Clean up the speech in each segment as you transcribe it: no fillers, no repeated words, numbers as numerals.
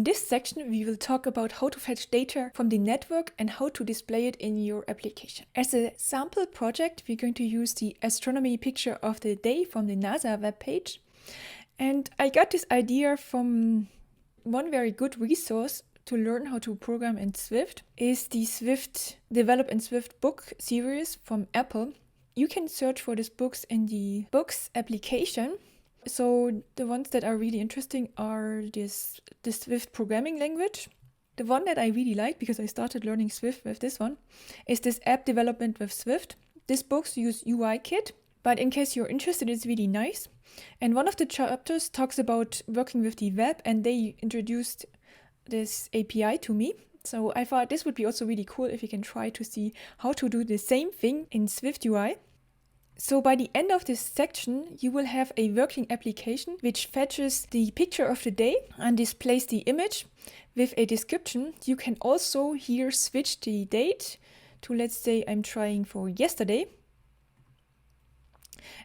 in this section, we will talk about how to fetch data from the network and how to display it in your application. As a sample project, we're going to use the astronomy picture of the day from the NASA webpage. And I got this idea from one very good resource to learn how to program in Swift is the Swift Develop in Swift book series from Apple. You can search for these books in the books application. So the ones that are really interesting are the Swift programming language. The one that I really like, because I started learning Swift with this one, is this app development with Swift. These books use UIKit, but in case you're interested, it's really nice. And one of the chapters talks about working with the web, and they introduced this API to me. So I thought this would be also really cool if you can try to see how to do the same thing in SwiftUI. So by the end of this section, you will have a working application which fetches the picture of the day and displays the image with a description. You can also here switch the date to, let's say I'm trying for yesterday.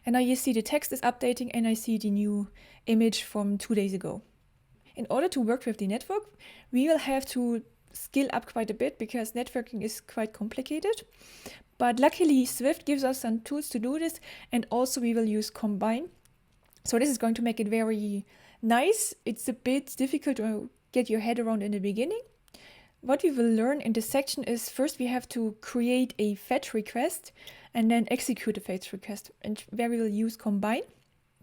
And now you see the text is updating and I see the new image from 2 days ago. In order to work with the network, we will have to skill up quite a bit because networking is quite complicated. But luckily, Swift gives us some tools to do this, and also we will use Combine. So this is going to make it very nice. It's a bit difficult to get your head around in the beginning. What we will learn in this section is first we have to create a fetch request and then execute a fetch request, and where we will use Combine.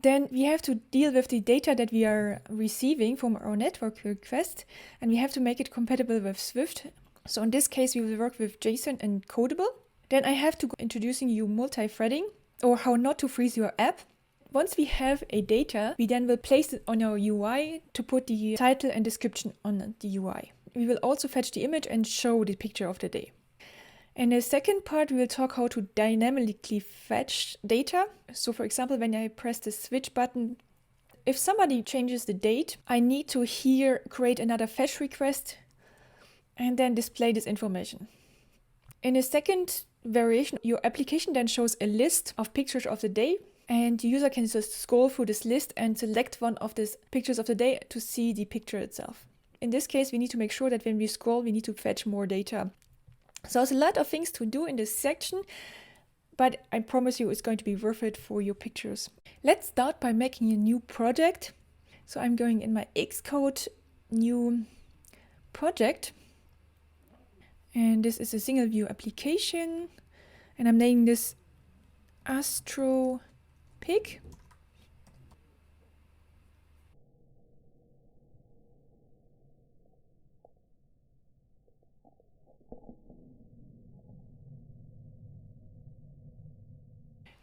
Then we have to deal with the data that we are receiving from our network request, and we have to make it compatible with Swift. So in this case, we will work with JSON and Codable. Then I have to go introducing you multithreading, or how not to freeze your app. Once we have a data, we then will place it on our UI to put the title and description on the UI. We will also fetch the image and show the picture of the day. In the second part, we will talk how to dynamically fetch data. So for example, when I press the switch button, if somebody changes the date, I need to here create another fetch request and then display this information. In the second variation, your application then shows a list of pictures of the day, and the user can just scroll through this list and select one of these pictures of the day to see the picture itself. In this case, we need to make sure that when we scroll, we need to fetch more data. So there's a lot of things to do in this section, but I promise you it's going to be worth it for your pictures. Let's start by making a new project. So I'm going in my Xcode new project. And this is a single view application. And I'm naming this Astro Pic.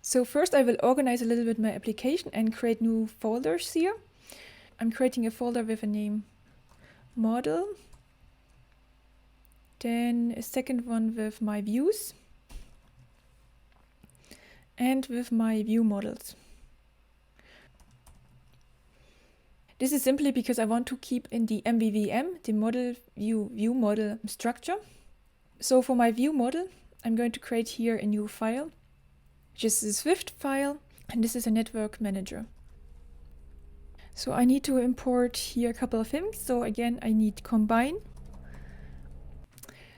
So first I will organize a little bit my application and create new folders here. I'm creating a folder with a name model. Then a second one with my views. And with my view models. This is simply because I want to keep in the MVVM, the model view model structure. So for my view model, I'm going to create here a new file, which is a Swift file, and this is a network manager. So I need to import here a couple of things. So again, I need Combine.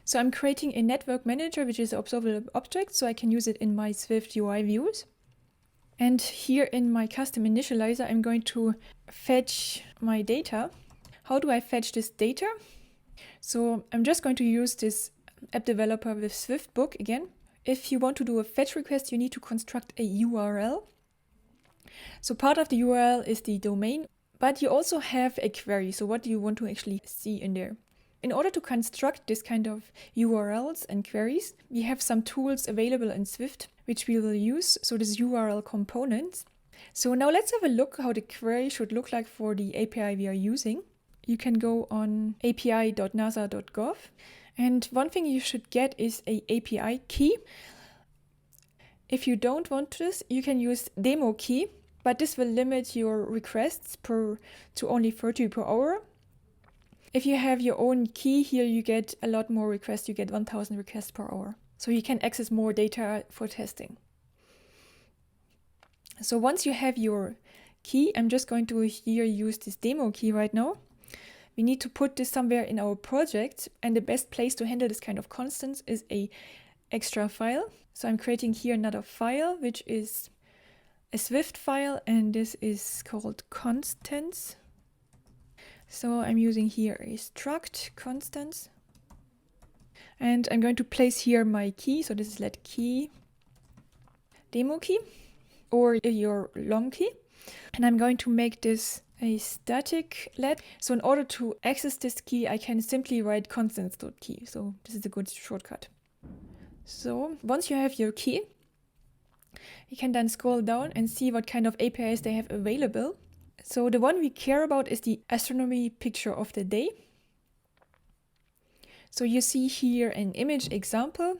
So I'm creating a network manager, which is an observable object, so I can use it in my Swift UI views. And here in my custom initializer, I'm going to fetch my data. How do I fetch this data? So I'm just going to use this app developer with Swift book again. If you want to do a fetch request, you need to construct a URL. So part of the URL is the domain, but you also have a query. So what do you want to actually see in there? In order to construct this kind of URLs and queries, we have some tools available in Swift, which we will use. So this URL components. So now let's have a look how the query should look like for the API we are using. You can go on api.nasa.gov. And one thing you should get is a API key. If you don't want this, you can use demo key, but this will limit your requests to only 30 per hour. If you have your own key here, you get a lot more requests. You get 1000 requests per hour. So you can access more data for testing. So once you have your key, I'm just going to here use this demo key right now. we need to put this somewhere in our project, and the best place to handle this kind of constants is a extra file. So I'm creating here another file, which is a Swift file, and this is called constants. So I'm using here a struct constants, and I'm going to place here my key. So this is let key demo key or your long key, and I'm going to make this a static let. So in order to access this key, I can simply write constants.key. So this is a good shortcut. So once you have your key, you can then scroll down and see what kind of APIs they have available. So the one we care about is the astronomy picture of the day. So you see here an image example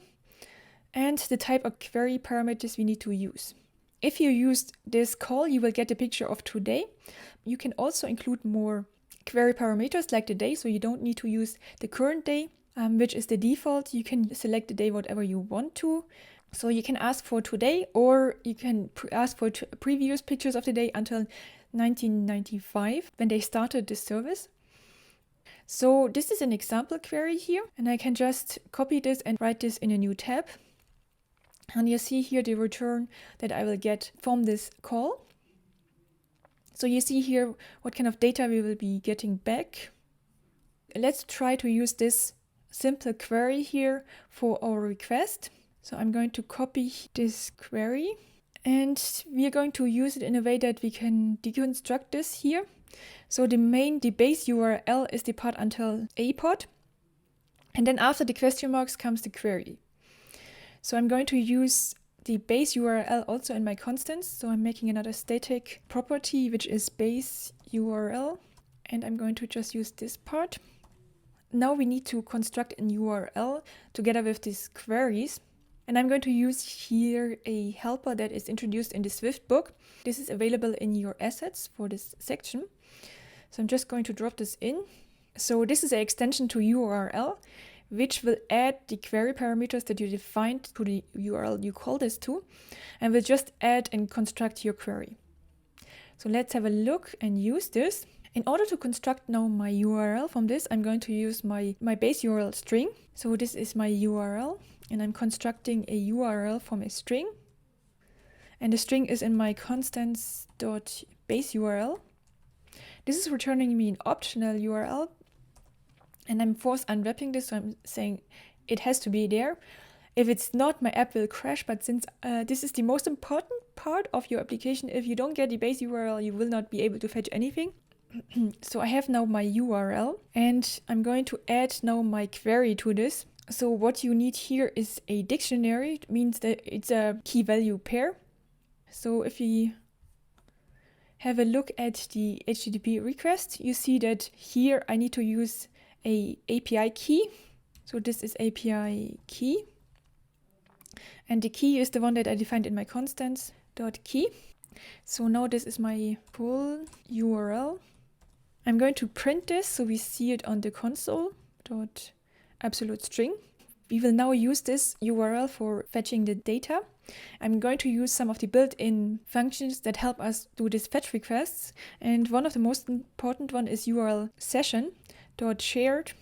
and the type of query parameters we need to use. If you use this call, you will get a picture of today. You can also include more query parameters like the day, so you don't need to use the current day, which is the default. You can select the day whatever you want to. So you can ask for today, or you can ask for previous pictures of the day until 1995, when they started this service. So this is an example query here, and I can just copy this and write this in a new tab. And you see here the return that I will get from this call. So you see here what kind of data we will be getting back. Let's try to use this simple query here for our request. So I'm going to copy this query, and we are going to use it in a way that we can deconstruct this here. So the base URL is the part until APOD, and then after the question marks comes the query. So I'm going to use the base URL also in my constants. So I'm making another static property, which is base URL, and I'm going to just use this part. Now we need to construct an URL together with these queries. And I'm going to use here a helper that is introduced in the Swift book. This is available in your assets for this section. So I'm just going to drop this in. So this is an extension to URL, which will add the query parameters that you defined to the URL you call this to, and will just add and construct your query. So let's have a look and use this. In order to construct now my URL from this, I'm going to use my base URL string. So this is my URL, and I'm constructing a URL from a string. And the string is in my constants.base URL. This is returning me an optional URL, and I'm force unwrapping this, so I'm saying it has to be there. If it's not, my app will crash, but since this is the most important part of your application, if you don't get the base URL, you will not be able to fetch anything. So I have now my URL, and I'm going to add now my query to this. So what you need here is a dictionary. It means that it's a key value pair. So if we have a look at the HTTP request, you see that here I need to use a API key. So this is API key, and the key is the one that I defined in my constants.key. So now this is my full URL. I'm going to print this so we see it on the console.absolute string. We will now use this URL for fetching the data. I'm going to use some of the built-in functions that help us do these fetch requests. And one of the most important one is URLSession.shared.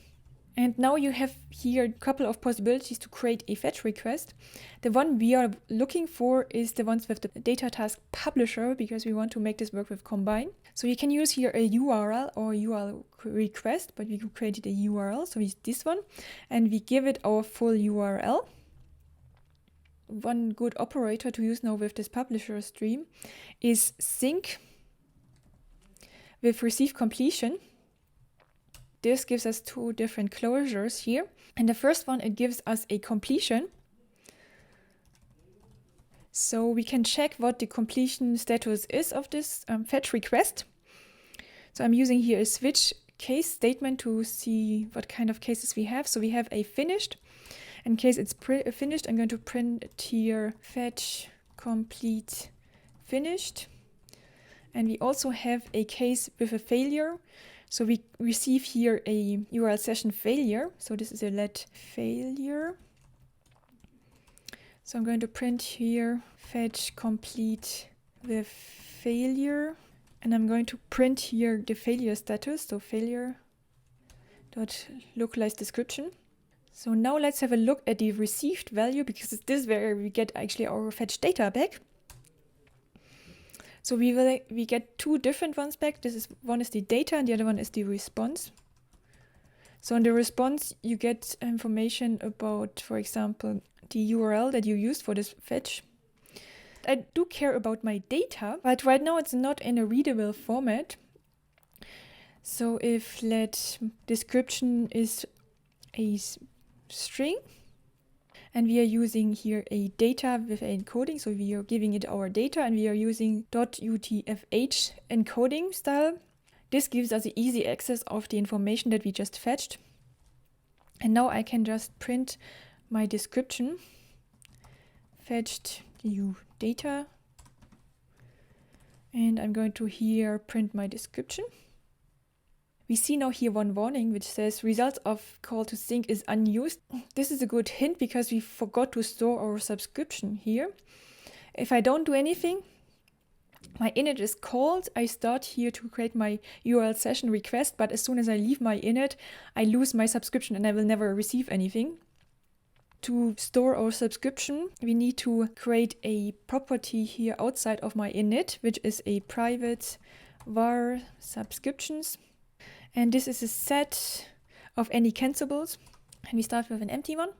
And now you have here a couple of possibilities to create a fetch request. The one we are looking for is the ones with the data task publisher, because we want to make this work with Combine. So you can use here a URL or URL request, but we created a URL, so we use this one, and we give it our full URL. One good operator to use now with this publisher stream is sync with receive completion. This gives us two different closures here. And the first one, it gives us a completion. So we can check what the completion status is of this fetch request. So I'm using here a switch case statement to see what kind of cases we have. So we have a finished. In case it's finished, I'm going to print here fetch complete finished. And we also have a case with a failure. So we receive here a URLSession failure. So this is a let failure. So I'm going to print here fetch complete with failure. And I'm going to print here the failure status. So failure dot localized description. So now let's have a look at the received value, because this is where we get actually our fetch data back. So we get two different ones back. One is the data and the other one is the response. So in the response, you get information about, for example, the URL that you used for this fetch. I do care about my data, but right now it's not in a readable format. So if let description is a string, and we are using here a data with an encoding, so we are giving it our data and we are using .utfh encoding style. This gives us easy access of the information that we just fetched. And now I can just print my description, fetched new data, and I'm going to here print my description. We see now here one warning which says results of call to sync is unused. This is a good hint because we forgot to store our subscription here. If I don't do anything, my init is called. I start here to create my URLSession request, but as soon as I leave my init, I lose my subscription and I will never receive anything. To store our subscription, we need to create a property here outside of my init, which is a private var subscriptions. And this is a set of any cancellables. And we start with an empty one.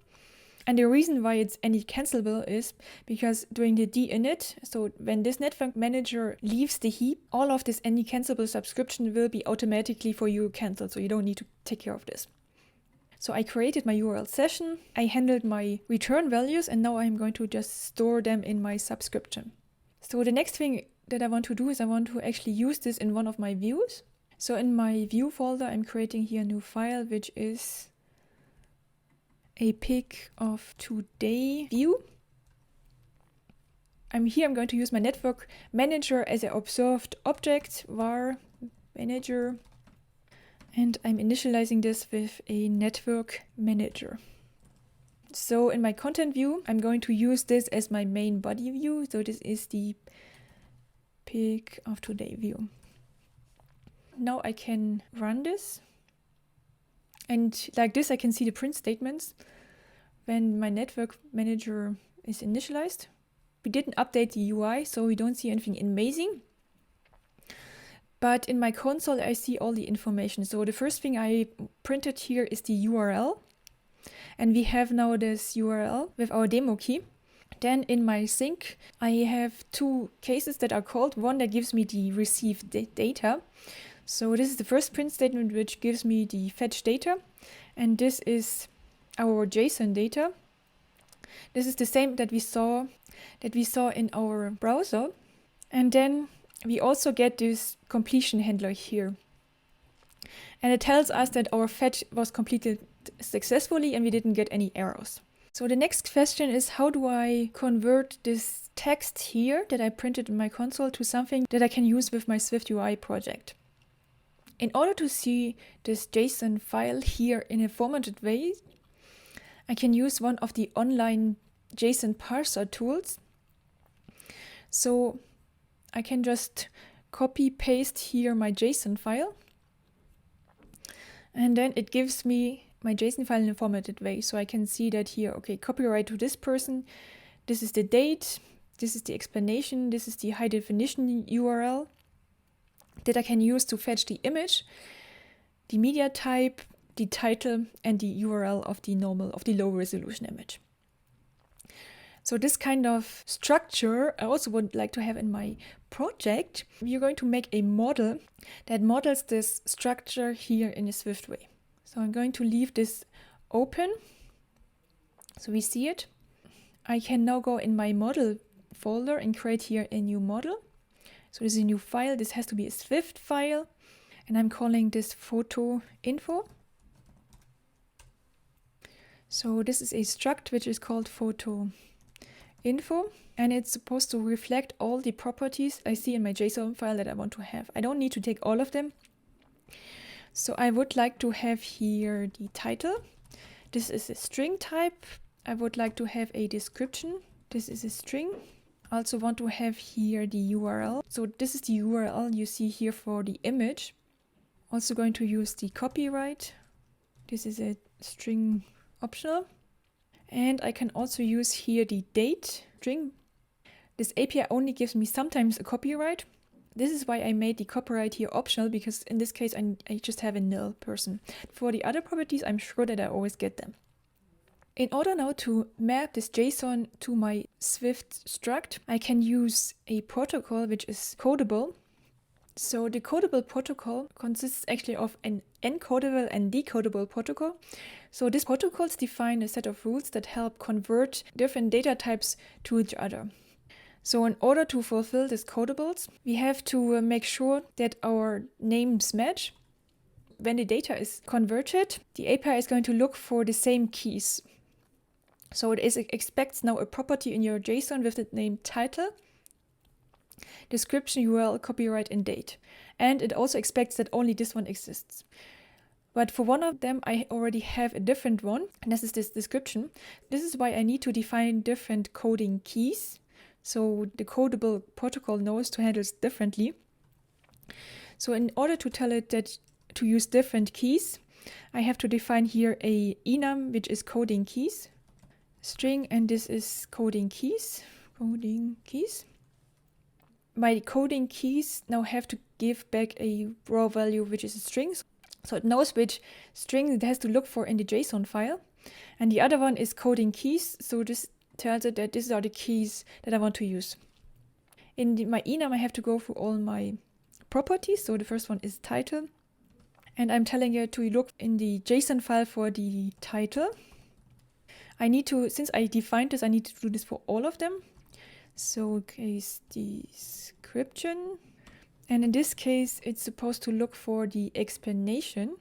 And the reason why it's any cancelable is because during the dinit, so when this network manager leaves the heap, all of this any cancelable subscription will be automatically for you canceled. So you don't need to take care of this. So I created my URLSession. I handled my return values, and now I'm going to just store them in my subscription. So the next thing that I want to do is I want to actually use this in one of my views. So in my view folder, I'm creating here a new file, which is a pic of today view. I'm going to use my network manager as an observed object, var manager, and I'm initializing this with a network manager. So in my content view, I'm going to use this as my main body view. So this is the pic of today view. Now I can run this, and like this I can see the print statements when my network manager is initialized. We didn't update the UI, so we don't see anything amazing. But in my console I see all the information. So the first thing I printed here is the URL, and we have now this URL with our demo key. Then in my sync I have two cases that are called, one that gives me the received data. So this is the first print statement which gives me the fetch data, and this is our JSON data. This is the same that we saw in our browser. And then we also get this completion handler here. And it tells us that our fetch was completed successfully and we didn't get any errors. So the next question is, how do I convert this text here that I printed in my console to something that I can use with my SwiftUI project? In order to see this JSON file here in a formatted way, I can use one of the online JSON parser tools. So I can just copy paste here my JSON file, and then it gives me my JSON file in a formatted way. So I can see that here, okay, copyright to this person, this is the date, this is the explanation, this is the high definition URL that I can use to fetch the image, the media type, the title, and the URL of the low resolution image. So this kind of structure I also would like to have in my project. We are going to make a model that models this structure here in a Swift way. So I'm going to leave this open so we see it. I can now go in my model folder and create here a new model. So this is a new file. This has to be a Swift file, and I'm calling this photo info. So this is a struct which is called photo info, and it's supposed to reflect all the properties I see in my JSON file that I want to have. I don't need to take all of them. So I would like to have here the title. This is a string type. I would like to have a description. This is a string. I also want to have here the URL. So this is the URL you see here for the image. Also going to use the copyright This is a string optional. And I can also use here the date string. This API only gives me sometimes a copyright. This is why I made the copyright here optional, because in this case I just have a null person. For the other properties, I'm sure that I always get them. In order now to map this JSON to my Swift struct, I can use a protocol which is Codable. So the Codable protocol consists actually of an encodable and decodable protocol. So these protocols define a set of rules that help convert different data types to each other. So in order to fulfill these codables, we have to make sure that our names match. When the data is converted, the API is going to look for the same keys. So it expects now a property in your JSON with the name title, description, URL, copyright, and date. And it also expects that only this one exists. But for one of them, I already have a different one, and this is this description. This is why I need to define different coding keys. So the Codable protocol knows to handle it differently. So in order to tell it that to use different keys, I have to define here a enum, which is coding keys, string, and this is coding keys. My coding keys now have to give back a raw value, which is a string. So it knows which string it has to look for in the JSON file. And the other one is coding keys. So this tells it that these are the keys that I want to use. In my enum, I have to go through all my properties. So the first one is title. And I'm telling it to look in the JSON file for the title. I need to, since I defined this, I need to do this for all of them. So case description. And in this case, it's supposed to look for the explanation.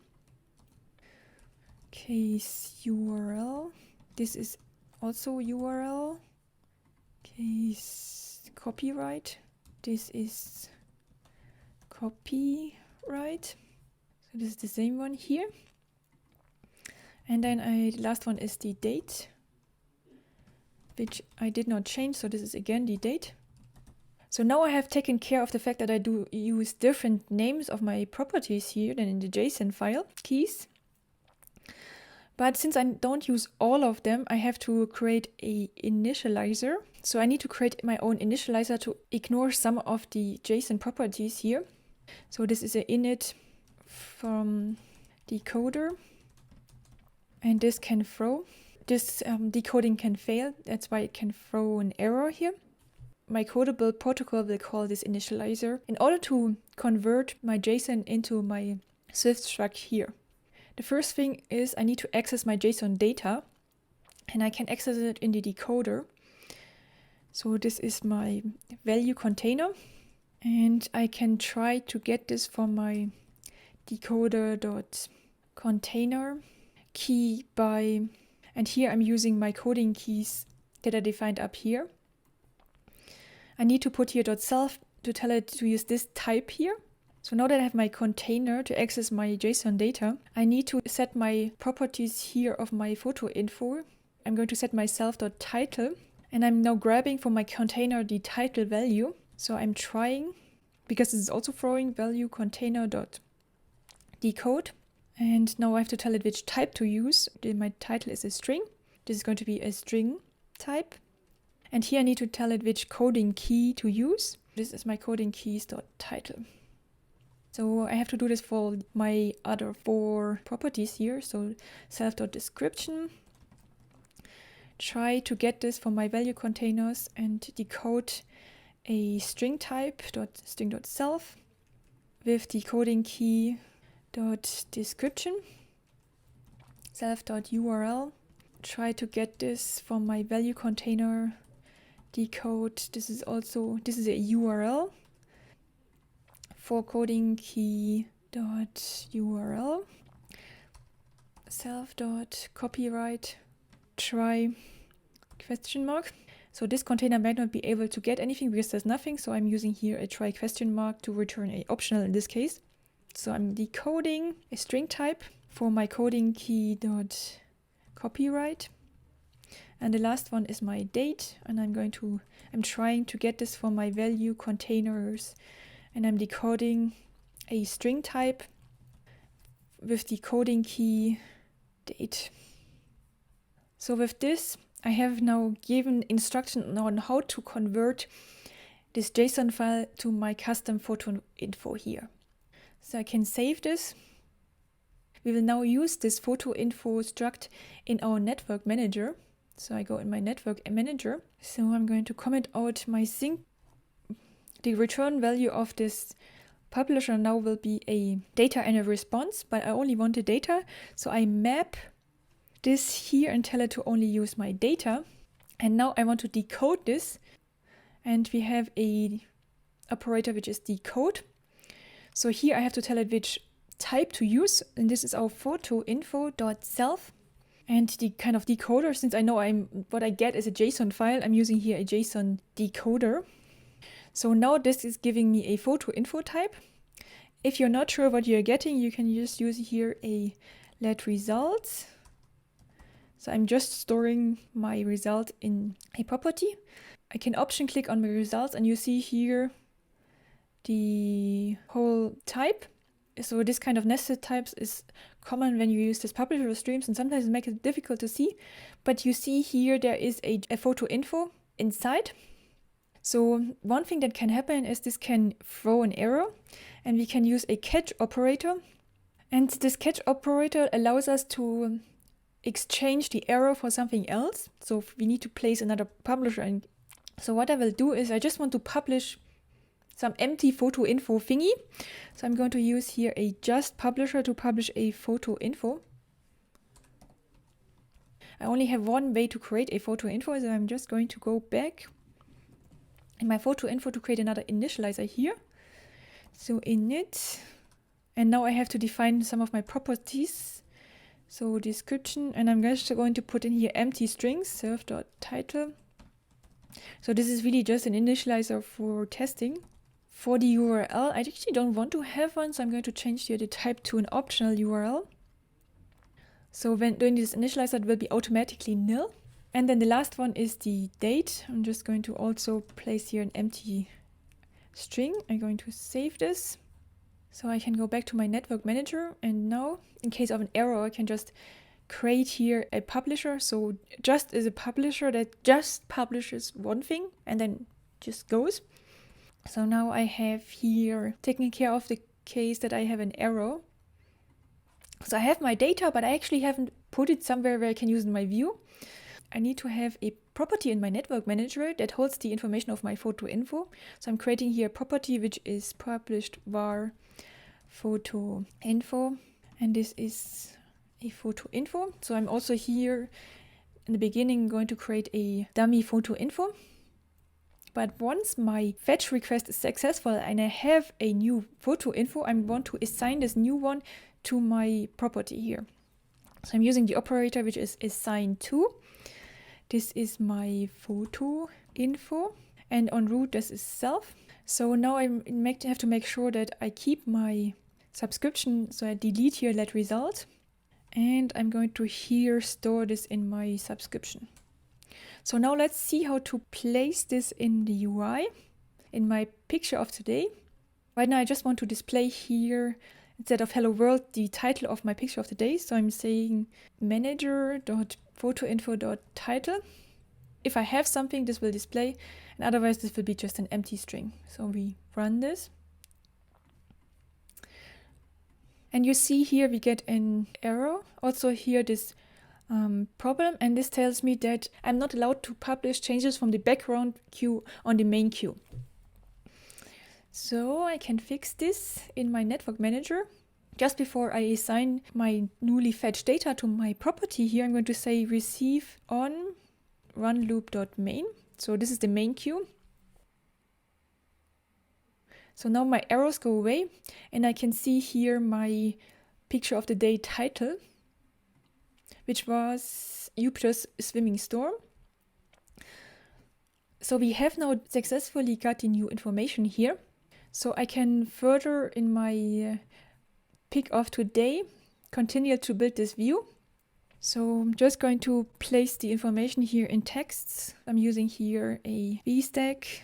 Case URL. This is also URL. Case copyright. This is copyright. So this is the same one here. And then the last one is the date, which I did not change. So this is again the date. So now I have taken care of the fact that I do use different names of my properties here than in the JSON file keys. But since I don't use all of them, I have to create a initializer. So I need to create my own initializer to ignore some of the JSON properties here. So this is an init from decoder. And this can throw. This decoding can fail. That's why it can throw an error here. My Codable protocol will call this initializer in order to convert my JSON into my Swift struct here. The first thing is I need to access my JSON data, and I can access it in the decoder. So this is my value container, and I can try to get this from my decoder.container key by, and here I'm using my coding keys that I defined up here. I need to put here .self to tell it to use this type here. So now that I have my container to access my JSON data, I need to set my properties here of my photo info. I'm going to set my self.title, and I'm now grabbing from my container the title value. So I'm trying, because this is also throwing value container.decode. And now I have to tell it which type to use. My title is a string. This is going to be a string type. And here I need to tell it which coding key to use. This is my coding keys.title. So I have to do this for my other 4 properties here. So self.description. Try to get this from my value containers and decode a string type .string.self with the coding key .description. Self.url. Try to get this from my value container. Decode. This is a URL for coding key .url. Self.copyright. Try question mark. So this container might not be able to get anything because there's nothing. So I'm using here a try question mark to return a optional in this case. So I'm decoding a string type for my coding key .copyright. And the last one is my date, and I'm trying to get this from my value containers, and I'm decoding a string type with the coding key date. So with this, I have now given instruction on how to convert this JSON file to my custom photo info here. So I can save this. We will now use this photo info struct in our network manager. So I go in my network manager. So I'm going to comment out my sync. The return value of this publisher now will be a data and a response, but I only want the data. So I map this here and tell it to only use my data. And now I want to decode this. And we have a operator which is decode. So here I have to tell it which type to use, and this is our photo info.self. And the kind of decoder, since I know what I get is a JSON file, I'm using here a JSON decoder. So now this is giving me a photo info type. If you're not sure what you're getting, you can just use here a let results. So I'm just storing my result in a property. I can option click on my results and you see here the whole type. So this kind of nested types is common when you use this publisher streams, and sometimes it makes it difficult to see. But you see here there is a photo info inside. So one thing that can happen is this can throw an error, and we can use a catch operator. And this catch operator allows us to exchange the error for something else. So we need to place another publisher. And so what I will do is I just want to publish some empty photo info thingy. So I'm going to use here a just publisher to publish a photo info. I only have one way to create a photo info, so I'm just going to go back in my photo info to create another initializer here. So init, and now I have to define some of my properties. So description, and I'm just going to put in here empty strings, self.title. So this is really just an initializer for testing. For the URL, I actually don't want to have one, so I'm going to change here the type to an optional URL. So when doing this initializer, it will be automatically nil. And then the last one is the date. I'm just going to also place here an empty string. I'm going to save this. So I can go back to my network manager, and now in case of an error, I can just create here a publisher. So just is a publisher that just publishes one thing and then just goes. So now I have here taken care of the case that I have an error. So I have my data, but I actually haven't put it somewhere where I can use in my view. I need to have a property in my network manager that holds the information of my photo info. So I'm creating here a property which is published var photo info, and this is a photo info. So I'm also here in the beginning going to create a dummy photo info. But once my fetch request is successful and I have a new photo info, I want to assign this new one to my property here. So I'm using the operator which is assign to. This is my photo info, and on root this is self. So now I have to make sure that I keep my subscription. So I delete here let result, and I'm going to here store this in my subscription. So now let's see how to place this in the UI, in my picture of today. Right now I just want to display here, instead of hello world, the title of my picture of the day. So I'm saying manager.photoinfo.title. If I have something, this will display, and otherwise this will be just an empty string. So we run this. And you see here we get an error. Also here this problem, and this tells me that I'm not allowed to publish changes from the background queue on the main queue. So I can fix this in my network manager. Just before I assign my newly fetched data to my property here, I'm going to say receive on run loop.main. So this is the main queue. So now my arrows go away, and I can see here my picture of the day title, which was Jupiter's swimming storm. So we have now successfully got the new information here. So I can further in my pick of today continue to build this view. So I'm just going to place the information here in texts. I'm using here a VStack.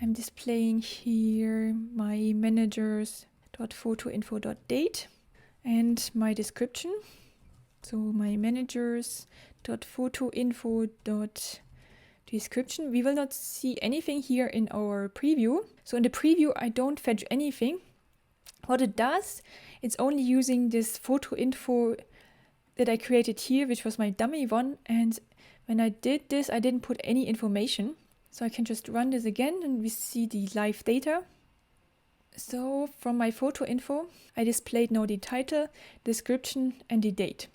I'm displaying here my managers.photoinfo.date and my description. So my managers.photoinfo.description. We will not see anything here in our preview. So in the preview, I don't fetch anything. What it does, it's only using this photo info that I created here, which was my dummy one. And when I did this, I didn't put any information. So I can just run this again and we see the live data. So from my photo info, I displayed now the title, description, and the date.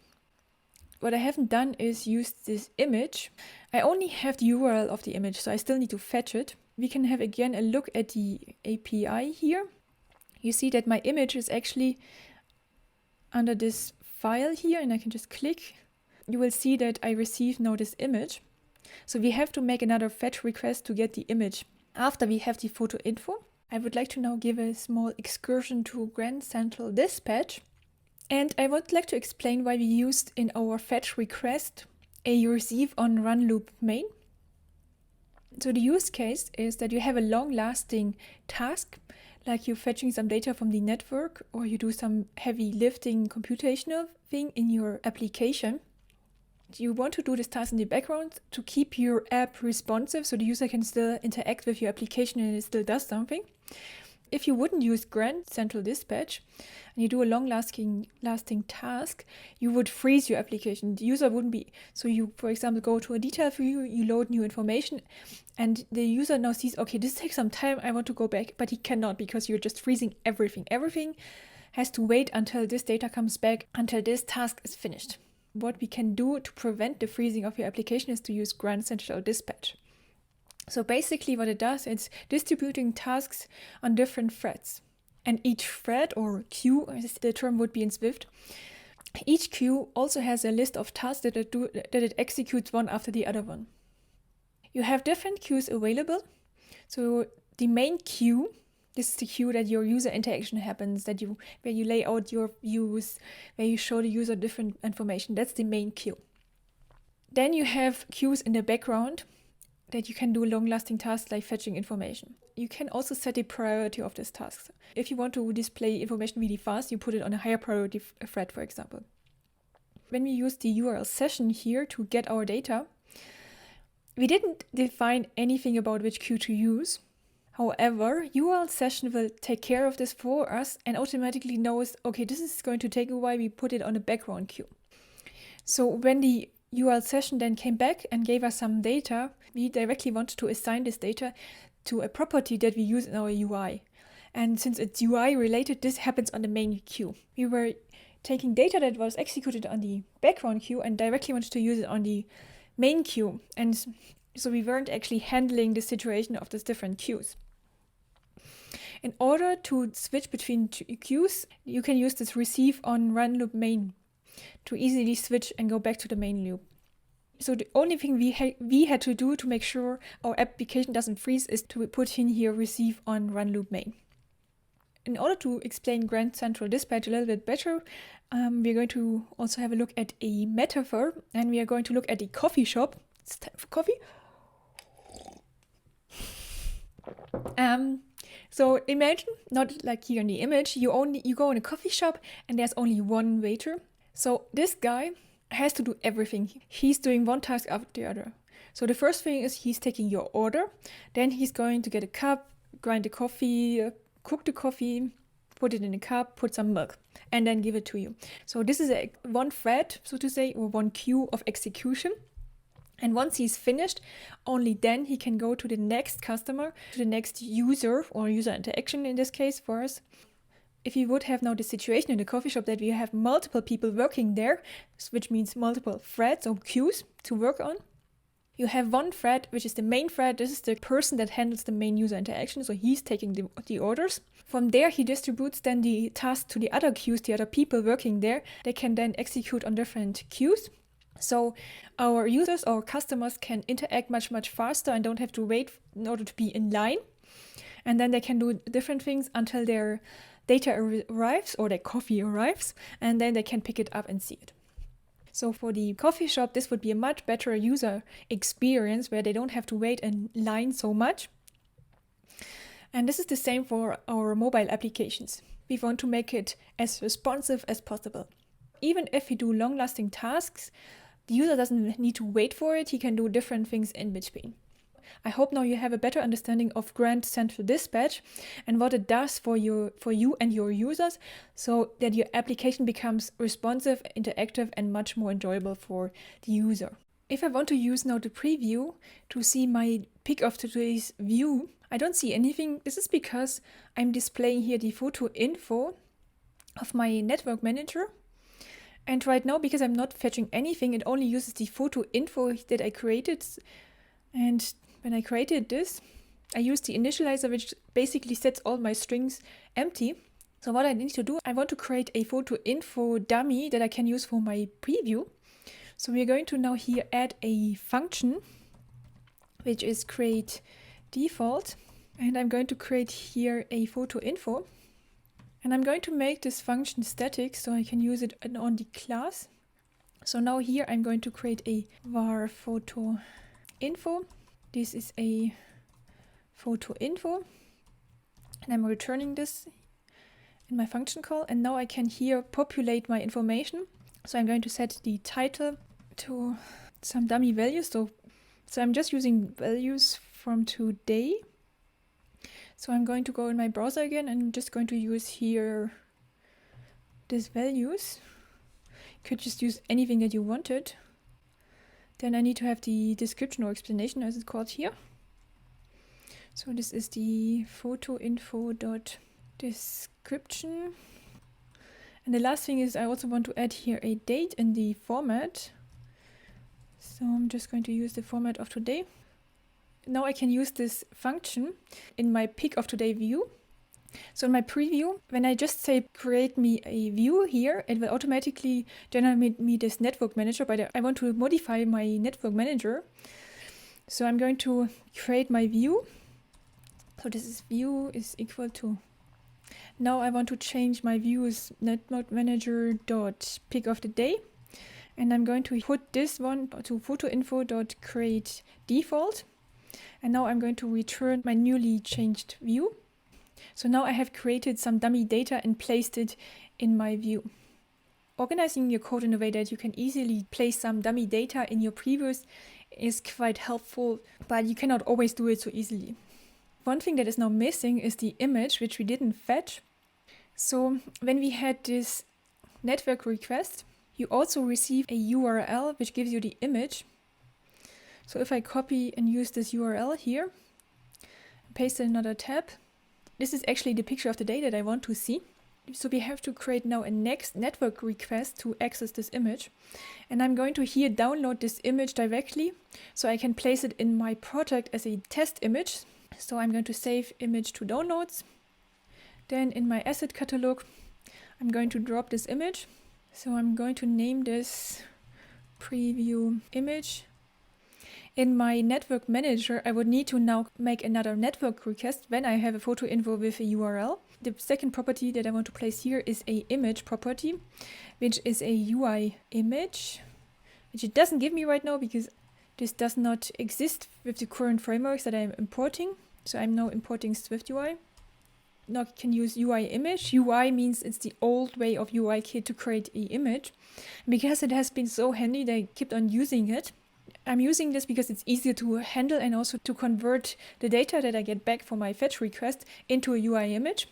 What I haven't done is use this image. I only have the URL of the image, so I still need to fetch it. We can have again a look at the API here. You see that my image is actually under this file here, and I can just click. You will see that I received now this image. So we have to make another fetch request to get the image after we have the photo info. I would like to now give a small excursion to Grand Central Dispatch. And I would like to explain why we used in our fetch request a receive on run loop main. So the use case is that you have a long-lasting task, like you're fetching some data from the network or you do some heavy lifting computational thing in your application. You want to do this task in the background to keep your app responsive so the user can still interact with your application and it still does something. If you wouldn't use Grand Central Dispatch and you do a long-lasting task, you would freeze your application. The user wouldn't be. So you, for example, go to a detail view, you load new information, and the user now sees, okay, this takes some time, I want to go back, but he cannot because you're just freezing everything. Everything has to wait until this data comes back, until this task is finished. What we can do to prevent the freezing of your application is to use Grand Central Dispatch. So basically what it does, it's distributing tasks on different threads. And each thread, or queue, as the term would be in Swift, each queue also has a list of tasks that it executes one after the other one. You have different queues available. So the main queue, this is the queue that your user interaction happens, where you lay out your views, where you show the user different information. That's the main queue. Then you have queues in the background that you can do long-lasting tasks like fetching information. You can also set the priority of this task. If you want to display information really fast, you put it on a higher priority thread, for example. When we use the URLSession here to get our data, we didn't define anything about which queue to use. However, URLSession will take care of this for us and automatically knows, okay, this is going to take a while, we put it on a background queue. So when the URLSession then came back and gave us some data, we directly wanted to assign this data to a property that we use in our UI. And since it's UI related, this happens on the main queue. We were taking data that was executed on the background queue and directly wanted to use it on the main queue. And so we weren't actually handling the situation of these different queues. In order to switch between queues, you can use this receive on run loop main to easily switch and go back to the main loop. So the only thing we had to do to make sure our application doesn't freeze is to put in here receive on run loop main. In order to explain Grand Central Dispatch a little bit better, we're going to also have a look at a metaphor, and we are going to look at the coffee shop. It's time for coffee. So imagine, not like here in the image, you go in a coffee shop and there's only one waiter. So this guy has to do everything. He's doing one task after the other. So the first thing is he's taking your order. Then he's going to get a cup, grind the coffee, cook the coffee, put it in a cup, put some milk, and then give it to you. So this is one thread, so to say, or one queue of execution. And once he's finished, only then he can go to the next customer, to the next user or user interaction in this case for us. If you would have now the situation in the coffee shop that we have multiple people working there, which means multiple threads or queues to work on, you have one thread, which is the main thread. This is the person that handles the main user interaction. So he's taking the orders. From there, he distributes then the task to the other queues, the other people working there. They can then execute on different queues. So our users, our customers can interact much, much faster and don't have to wait in order to be in line. And then they can do different things until their data arrives or their coffee arrives, and then they can pick it up and see it. So for the coffee shop, this would be a much better user experience where they don't have to wait in line so much. And this is the same for our mobile applications. We want to make it as responsive as possible. even if we do long-lasting tasks, the user doesn't need to wait for it. He can do different things in between. I hope now you have a better understanding of Grand Central Dispatch and what it does for you and your users, so that your application becomes responsive, interactive, and much more enjoyable for the user. If I want to use now the preview to see my pick of today's view, I don't see anything. This is because I'm displaying here the photo info of my network manager. And right now, because I'm not fetching anything, it only uses the photo info that I created. And when I created this, I used the initializer, which basically sets all my strings empty. So what I need to do, I want to create a photo info dummy that I can use for my preview. So we're going to now here add a function, which is create default. And I'm going to create here a photo info. And I'm going to make this function static so I can use it on the class. So now here I'm going to create a var photo info. This is a photo info. And I'm returning this in my function call. And now I can here populate my information. So I'm going to set the title to some dummy values. So I'm just using values from today. So I'm going to go in my browser again and I'm just going to use here these values. You could just use anything that you wanted. Then I need to have the description or explanation, as it's called here. So this is the photo info.description. And the last thing is I also want to add here a date in the format. So I'm just going to use the format of today. Now I can use this function in my pick of today view. So in my preview, when I just say create me a view here, it will automatically generate me this network manager, but I want to modify my network manager. So I'm going to create my view. So this is view is equal to, now I want to change my views network manager dot pick of the day. And I'm going to put this one to photo info dot create default. And now I'm going to return my newly changed view. So now I have created some dummy data and placed it in my view. Organizing your code in a way that you can easily place some dummy data in your previews is quite helpful, but you cannot always do it so easily. One thing that is now missing is the image, which we didn't fetch. So when we had this network request, you also receive a URL which gives you the image. So if I copy and use this URL here, paste in another tab, this is actually the picture of the day that I want to see. So we have to create now a next network request to access this image. And I'm going to here download this image directly so I can place it in my project as a test image. So I'm going to save image to downloads. Then in my asset catalog, I'm going to drop this image. So I'm going to name this preview image. In my network manager, I would need to now make another network request when I have a photo info with a URL. The second property that I want to place here is a image property, which is a UI image, which it doesn't give me right now because this does not exist with the current frameworks that I'm importing. So I'm now importing SwiftUI. Now I can use UI image. UI means it's the old way of UI kit to create an image. Because it has been so handy, they kept on using it. I'm using this because it's easier to handle and also to convert the data that I get back for my fetch request into a UI image.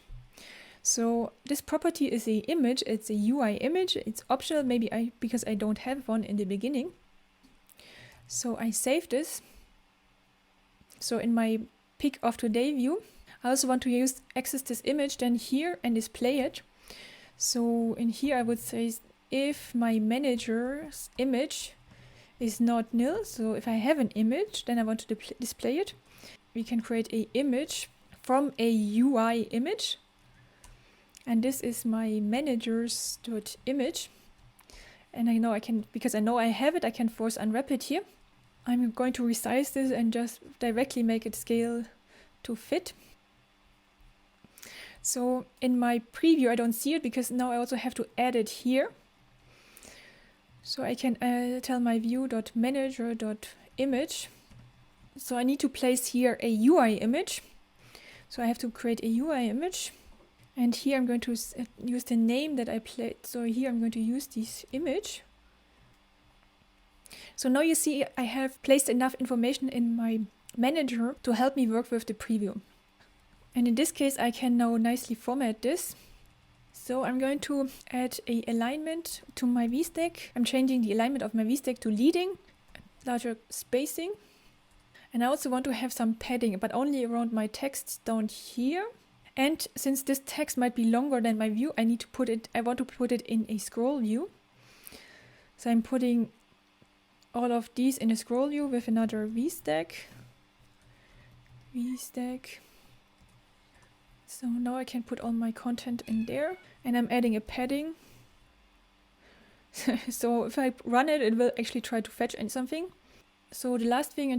So this property is an image, it's a UI image, it's optional, because I don't have one in the beginning. So I save this. So in my pick of today view, I also want to access this image then here and display it. So in here I would say if my manager's image is not nil, so if I have an image, then I want to display it. We can create an image from a UI image. And this is my managers.image. And I know because I know I have it, I can force unwrap it here. I'm going to resize this and just directly make it scale to fit. So in my preview, I don't see it because now I also have to add it here. So I can tell my view.manager.image. So I need to place here a UI image. So I have to create a UI image. And here I'm going to use the name that I played. So here I'm going to use this image. So now you see I have placed enough information in my manager to help me work with the preview. And in this case, I can now nicely format this. So I'm going to add a alignment to my VStack. I'm changing the alignment of my VStack to leading, larger spacing. And I also want to have some padding, but only around my text down here. And since this text might be longer than my view, I want to put it in a scroll view. So I'm putting all of these in a scroll view with another VStack. So now I can put all my content in there, and I'm adding a padding. So if I run it, it will actually try to fetch something. So the last thing I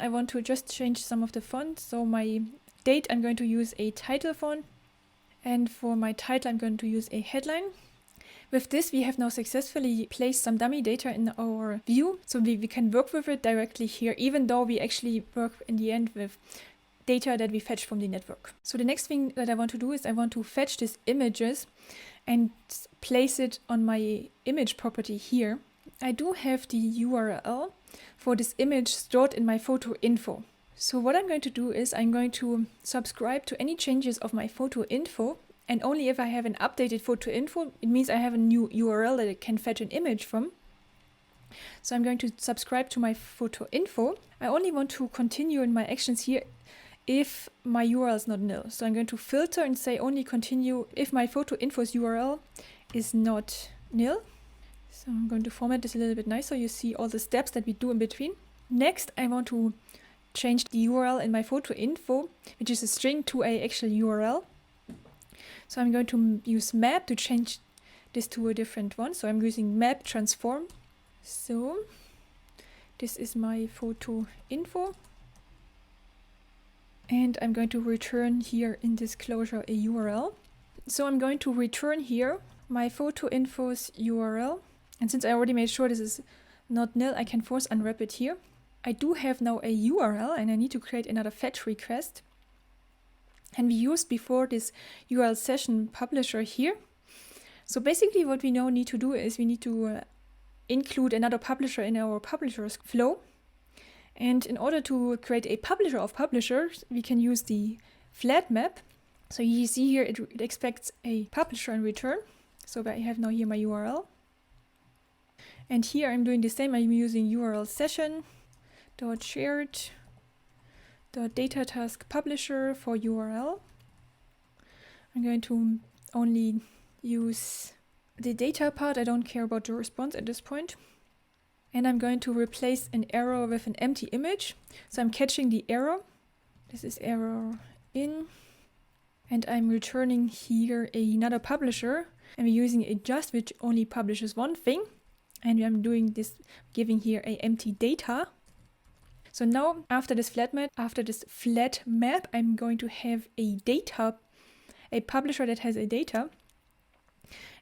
want to just change some of the fonts. So my date, I'm going to use a title font, and for my title I'm going to use a headline. With this, we have now successfully placed some dummy data in our view, so we can work with it directly here, even though we actually work in the end with data that we fetch from the network. So the next thing that I want to do is I want to fetch these images and place it on my image property here. I do have the URL for this image stored in my photo info. So what I'm going to do is I'm going to subscribe to any changes of my photo info. And only if I have an updated photo info, it means I have a new URL that I can fetch an image from. So I'm going to subscribe to my photo info. I only want to continue in my actions here if my URL is not nil. So I'm going to filter and say only continue if my photo info's URL is not nil. So I'm going to format this a little bit nicer. You see all the steps that we do in between. Next, I want to change the URL in my photo info, which is a string, to a actual URL. So I'm going to use map to change this to a different one. So I'm using map transform. So this is my photo info. And I'm going to return here in this closure a URL. So I'm going to return here my photo info's URL. And since I already made sure this is not nil, I can force unwrap it here. I do have now a URL and I need to create another fetch request. And we used before this URLSession publisher here. So basically what we now need to do is we need to include another publisher in our publishers flow. And in order to create a publisher of publishers, we can use the flat map. So you see here it expects a publisher in return. So I have now here my URL. And here I'm doing the same. I'm using URLSession.shared.data task publisher for URL. I'm going to only use the data part. I don't care about the response at this point. And I'm going to replace an error with an empty image. So I'm catching the error. This is error in. And I'm returning here another publisher. And we're using a just, which only publishes one thing. And I'm doing this, giving here a empty data. So now after this flat map, I'm going to have a publisher that has a data.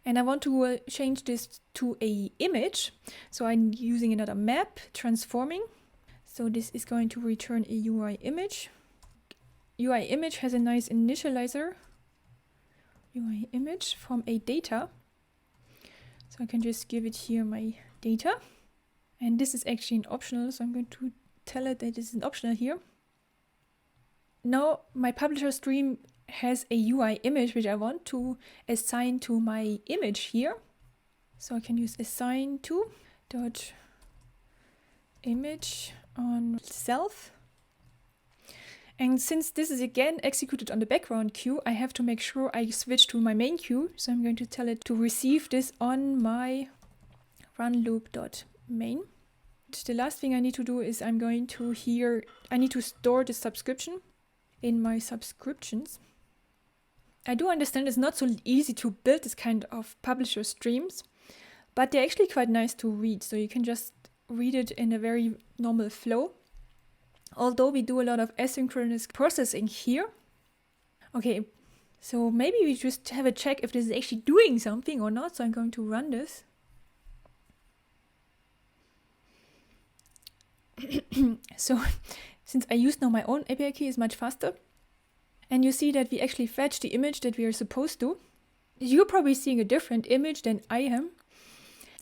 And I want to change this to a image. So I'm using another map transforming. So this is going to return a UI image. UI image has a nice initializer. UI image from a data. So I can just give it here my data. And this is actually an optional. So I'm going to tell it that this is an optional here. Now my publisher stream has a UI image which I want to assign to my image here. So I can use assign to dot image on self. And since this is again executed on the background queue, I have to make sure I switch to my main queue. So I'm going to tell it to receive this on my run loop.main. The last thing I need to do is I need to store the subscription in my subscriptions. I do understand it's not so easy to build this kind of publisher streams, but they're actually quite nice to read. So you can just read it in a very normal flow. Although we do a lot of asynchronous processing here. Okay, so maybe we just have a check if this is actually doing something or not. So I'm going to run this. So since I use now my own API key, is much faster. And you see that we actually fetch the image that we are supposed to. You're probably seeing a different image than I am.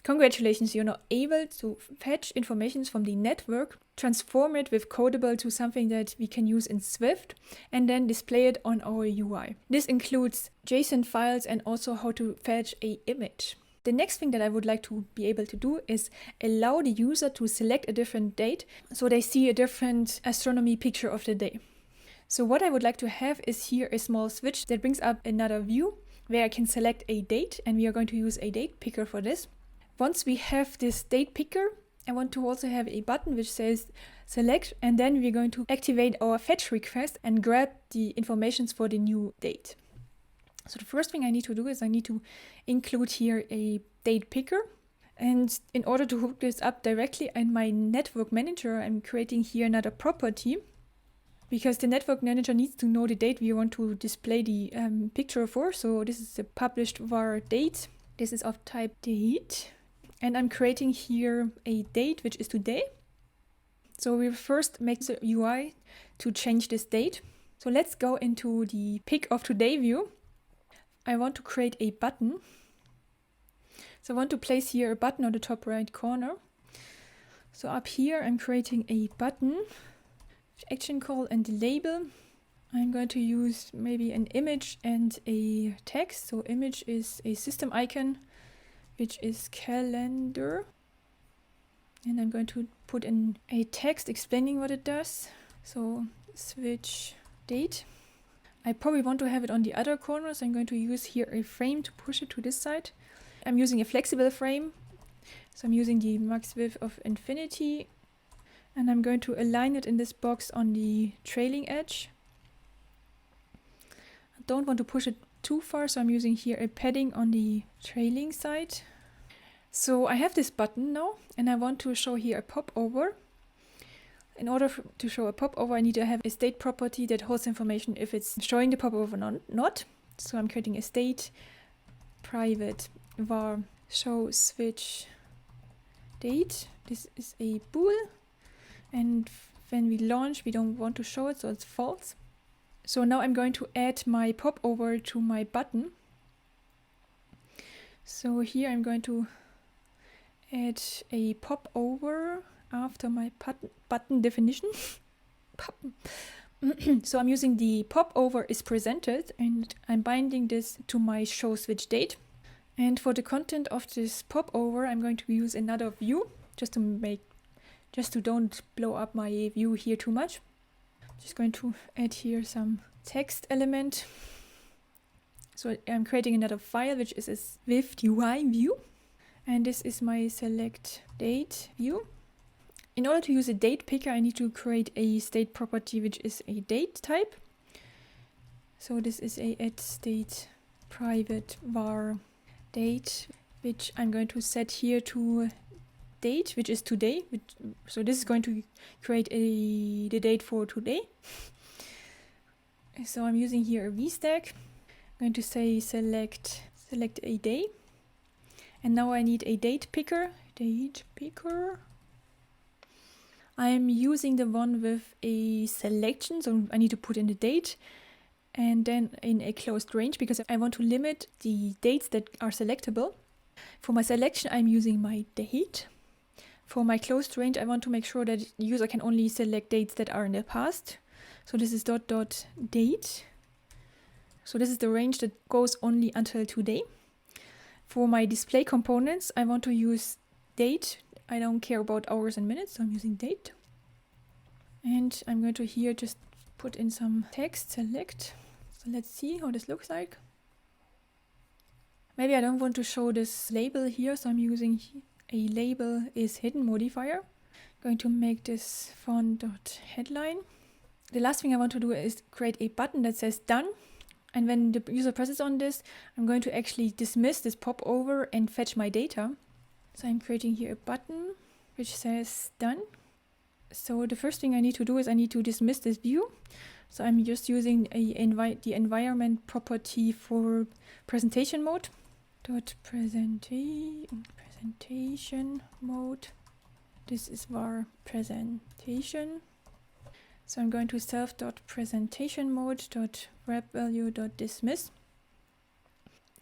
Congratulations, you're now able to fetch information from the network, transform it with Codable to something that we can use in Swift, and then display it on our UI. This includes JSON files and also how to fetch an image. The next thing that I would like to be able to do is allow the user to select a different date so they see a different astronomy picture of the day. So what I would like to have is here a small switch that brings up another view where I can select a date, and we are going to use a date picker for this. Once we have this date picker, I want to also have a button which says select, and then we're going to activate our fetch request and grab the information for the new date. So the first thing I need to do is I need to include here a date picker. And in order to hook this up directly in my network manager, I'm creating here another property, because the network manager needs to know the date we want to display the picture for. So this is the published var date. This is of type date. And I'm creating here a date, which is today. So we first make the UI to change this date. So let's go into the pick of today view. I want to create a button. So I want to place here a button on the top right corner. So up here, I'm creating a button, action call and the label. I'm going to use maybe an image and a text. So image is a system icon, which is calendar. And I'm going to put in a text explaining what it does. So switch date. I probably want to have it on the other corner, so I'm going to use here a frame to push it to this side. I'm using a flexible frame. So I'm using the max width of infinity. And I'm going to align it in this box on the trailing edge. I don't want to push it too far, so I'm using here a padding on the trailing side. So I have this button now, and I want to show here a popover. In order to show a popover, I need to have a state property that holds information if it's showing the popover or not. So I'm creating a state private var show switch date. This is a bool, and when we launch, we don't want to show it, so it's false. So now I'm going to add my popover to my button. So here I'm going to add a popover after my button definition. So I'm using the popover is presented, and I'm binding this to my show switch date. And for the content of this popover, I'm going to use another view just to don't blow up my view here too much. Just going to add here some text element. So I'm creating another file which is a SwiftUI view, and this is my select date view. In order to use a date picker, I need to create a state property which is a date type. So this is a add state private var date, which I'm going to set here to date, which is today. So this is going to create the date for today. So I'm using here a vstack. I'm going to say select a day. And now I need a date picker. I'm using the one with a selection, so I need to put in the date and then in a closed range because I want to limit the dates that are selectable. For my selection, I'm using my date. For my closed range, I want to make sure that the user can only select dates that are in the past. So this is date. So this is the range that goes only until today. For my display components, I want to use date. I don't care about hours and minutes, so I'm using date. And I'm going to here just put in some text, select. So let's see how this looks like. Maybe I don't want to show this label here, so I'm using a label is hidden modifier. I'm going to make this font.headline. The last thing I want to do is create a button that says done. And when the user presses on this, I'm going to actually dismiss this popover and fetch my data. So I'm creating here a button which says done. So the first thing I need to do is I need to dismiss this view. So I'm just using the environment property for presentation mode. Presentation mode. This is var presentation. So I'm going to self.presentationMode.wrapValue.dismiss.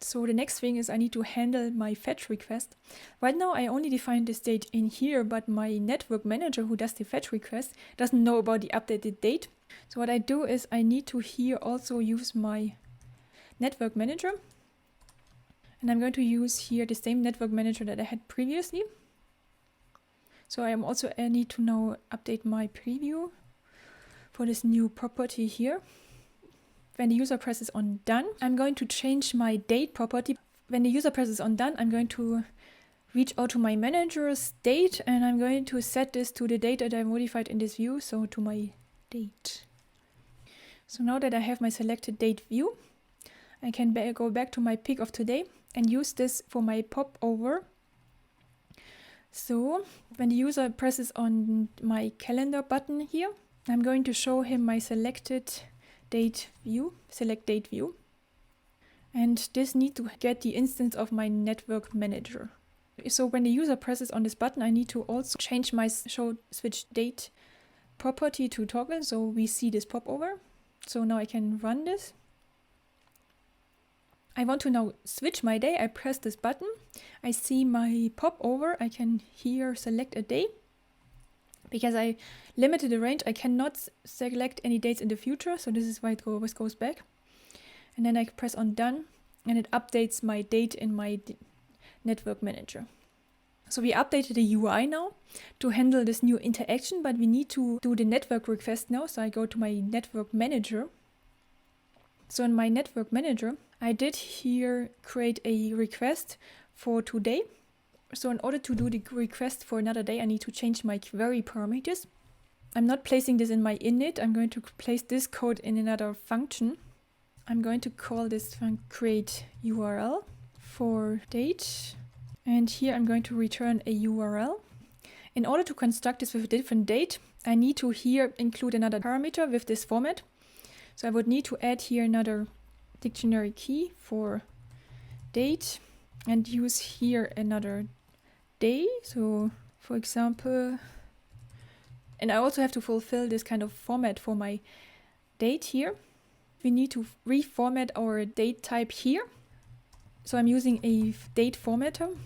So the next thing is I need to handle my fetch request. Right now I only define this date in here, but my network manager who does the fetch request doesn't know about the updated date. So what I do is I need to here also use my network manager. And I'm going to use here the same network manager that I had previously. So I need to now update my preview for this new property here. When the user presses on done, I'm going to change my date property. When the user presses on done, I'm going to reach out to my manager's date, and I'm going to set this to the date that I modified in this view, so to my date. So now that I have my selected date view, I can go back to my pick of today and use this for my popover. So when the user presses on my calendar button here, I'm going to show him my selected date view, select date view. And this needs to get the instance of my network manager. So when the user presses on this button, I need to also change my show switch date property to toggle, so we see this popover. So now I can run this. I want to now switch my day. I press this button. I see my popover. I can here select a day. Because I limited the range, I cannot select any dates in the future, so this is why it always goes back. And then I press on done, and it updates my date in my network manager. So we updated the UI now to handle this new interaction, but we need to do the network request now, so I go to my network manager. So in my network manager, I did here create a request for today. So in order to do the request for another day, I need to change my query parameters. I'm not placing this in my init. I'm going to place this code in another function. I'm going to call this function create URL for date. And here I'm going to return a URL. In order to construct this with a different date, I need to here include another parameter with this format. So I would need to add here another dictionary key for date and use here another day. So for example, and I also have to fulfill this kind of format for my date here. We need to reformat our date type here. So I'm using a date formatter,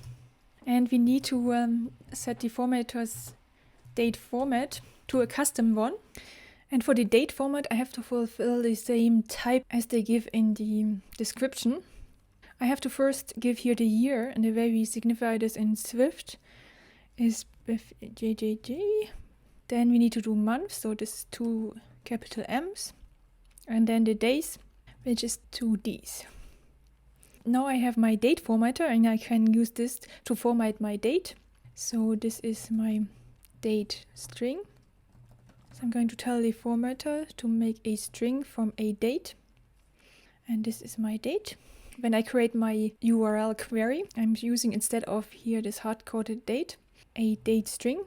and we need to set the formatter's date format to a custom one. And for the date format, I have to fulfill the same type as they give in the description. I have to first give here the year, and the way we signify this in Swift is with JJJ. Then we need to do month, so this is 2 capital M's. And then the days, which is 2 D's. Now I have my date formatter, and I can use this to format my date. So this is my date string. So I'm going to tell the formatter to make a string from a date. And this is my date. When I create my URL query, I'm using, instead of here this hard-coded date, a date string.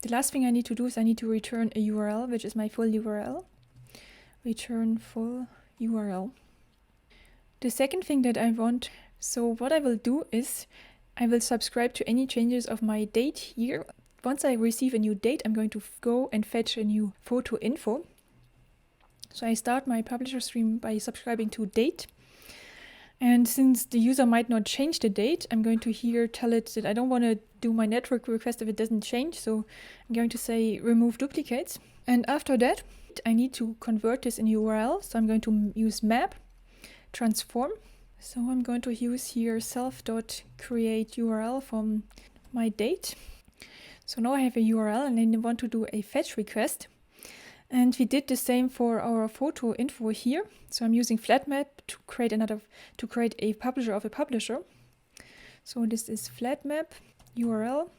The last thing I need to do is I need to return a URL, which is my full URL. Return full URL. The second thing that I want, so what I will do is I will subscribe to any changes of my date here. Once I receive a new date, I'm going to go and fetch a new photo info. So I start my publisher stream by subscribing to date. And since the user might not change the date, I'm going to here tell it that I don't want to do my network request if it doesn't change. So I'm going to say remove duplicates. And after that, I need to convert this in URL. So I'm going to use map, transform. So I'm going to use here self.createURL from my date. So now I have a URL, and I want to do a fetch request. And we did the same for our photo info here. So I'm using flatmap to create a publisher of a publisher. So this is flatmap URL.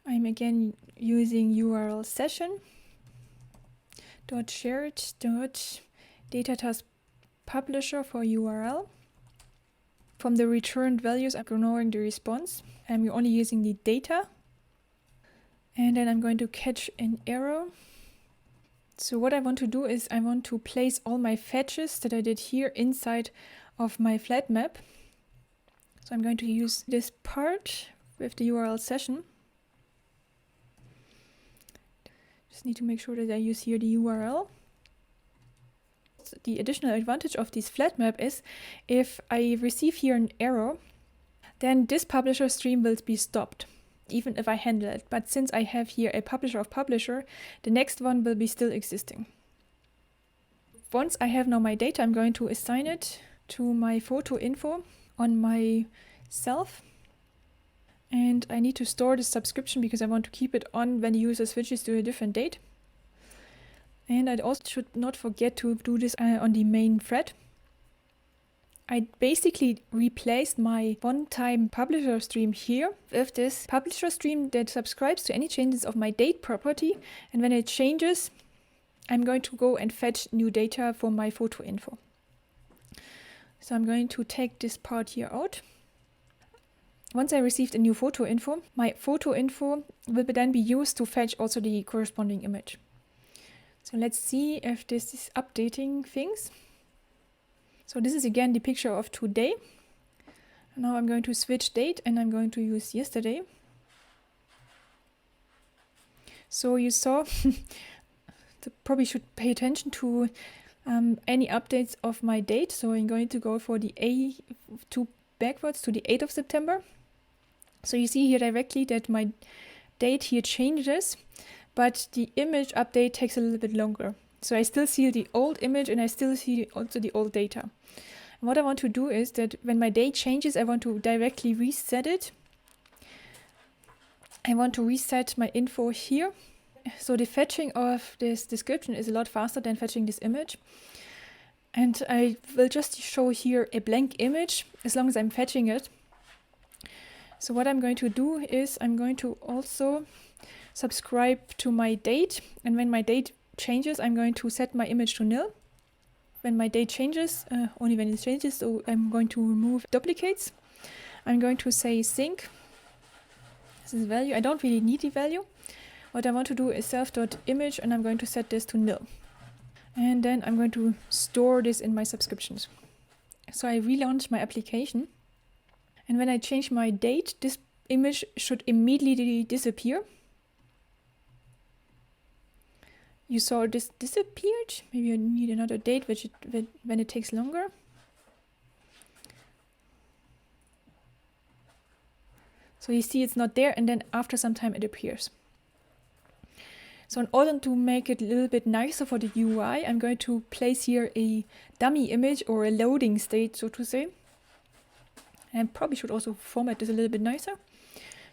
I'm again using URLSession .shared.datatask publisher for URL. From the returned values, I'm ignoring the response. I'm only using the data. And then I'm going to catch an error. So what I want to do is I want to place all my fetches that I did here inside of my flat map. So I'm going to use this part with the URLSession. Just need to make sure that I use here the URL. So the additional advantage of this flat map is if I receive here an error, then this publisher stream will be stopped, even if I handle it. But since I have here a publisher of publisher, the next one will be still existing. Once I have now my data, I'm going to assign it to my photo info on my self. And I need to store the subscription because I want to keep it on when the user switches to a different date. And I also should not forget to do this on the main thread. I basically replaced my one-time publisher stream here with this publisher stream that subscribes to any changes of my date property. And when it changes, I'm going to go and fetch new data for my photo info. So I'm going to take this part here out. Once I received a new photo info, my photo info will then be used to fetch also the corresponding image. So let's see if this is updating things. So this is again the picture of today. Now I'm going to switch date and I'm going to use yesterday. So you saw, probably should pay attention to any updates of my date. So I'm going to go for the backwards to the 8th of September. So you see here directly that my date here changes, but the image update takes a little bit longer. So I still see the old image and I still see also the old data. And what I want to do is that when my date changes, I want to directly reset it. I want to reset my info here. So the fetching of this description is a lot faster than fetching this image. And I will just show here a blank image as long as I'm fetching it. So what I'm going to do is I'm going to also subscribe to my date. And when my date changes, I'm going to set my image to nil. When my date changes, only when it changes, so I'm going to remove duplicates. I'm going to say sync. This is value. I don't really need the value. What I want to do is self.image and I'm going to set this to nil. And then I'm going to store this in my subscriptions. So I relaunch my application. And when I change my date, this image should immediately disappear. You saw this disappeared. Maybe I need another date when it takes longer. So you see it's not there and then after some time it appears. So in order to make it a little bit nicer for the UI, I'm going to place here a dummy image or a loading state, so to say. And I probably should also format this a little bit nicer.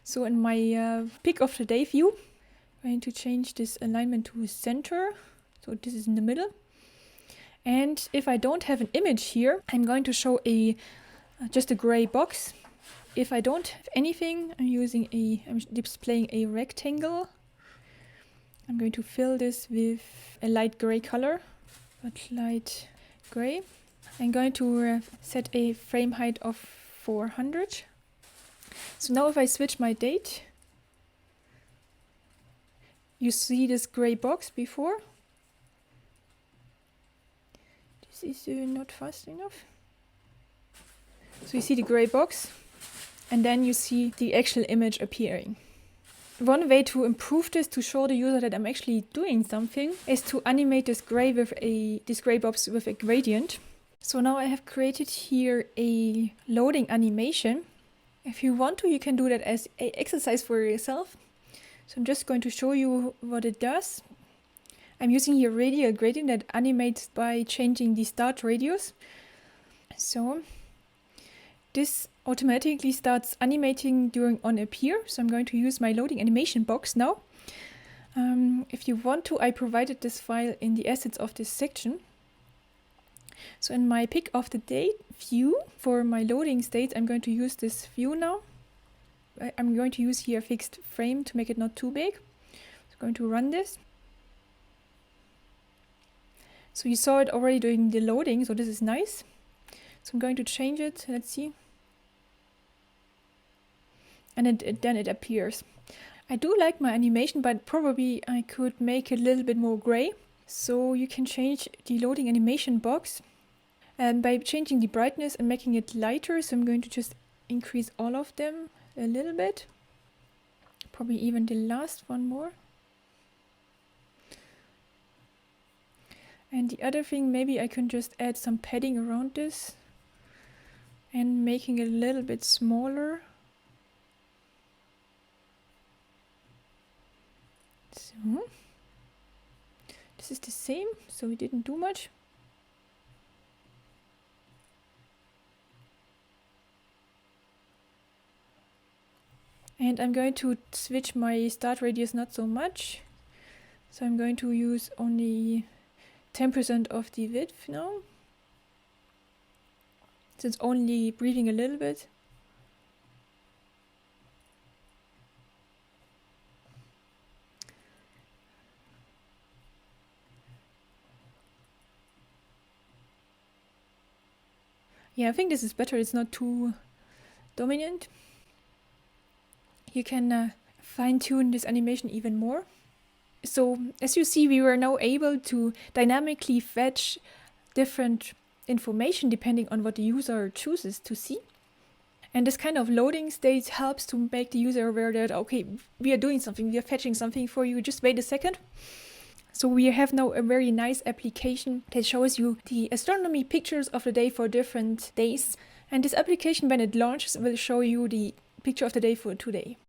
So in my pick of the day view, I'm going to change this alignment to center. So this is in the middle. And if I don't have an image here, I'm going to show just a gray box. If I don't have anything, I'm displaying a rectangle. I'm going to fill this with a light gray color, but light gray. I'm going to set a frame height of 400. So now if I switch my date, you see this gray box before. This is not fast enough. So you see the gray box, and then you see the actual image appearing. One way to improve this, to show the user that I'm actually doing something, is to animate this gray box with a gradient. So now I have created here a loading animation. If you want to, you can do that as an exercise for yourself. So I'm just going to show you what it does. I'm using here radial gradient that animates by changing the start radius. So this automatically starts animating during on appear. So I'm going to use my loading animation box now. If you want to, I provided this file in the assets of this section. So in my pick of the day view for my loading state, I'm going to use this view now. I'm going to use here a fixed frame to make it not too big. So I'm going to run this. So you saw it already during the loading, so this is nice. So I'm going to change it, let's see. And then it appears. I do like my animation, but probably I could make it a little bit more gray. So you can change the loading animation box by changing the brightness and making it lighter. So I'm going to just increase all of them a little bit. Probably even the last one more. And the other thing, maybe I can just add some padding around this and making it a little bit smaller. So this is the same, so we didn't do much. And I'm going to switch my start radius not so much. So I'm going to use only 10% of the width now. So it's only breathing a little bit. Yeah, I think this is better. It's not too dominant. You can fine-tune this animation even more. So as you see, we were now able to dynamically fetch different information depending on what the user chooses to see. And this kind of loading state helps to make the user aware that, okay, we are doing something, we are fetching something for you, just wait a second. So we have now a very nice application that shows you the astronomy pictures of the day for different days. And this application, when it launches, will show you the picture of the day for today.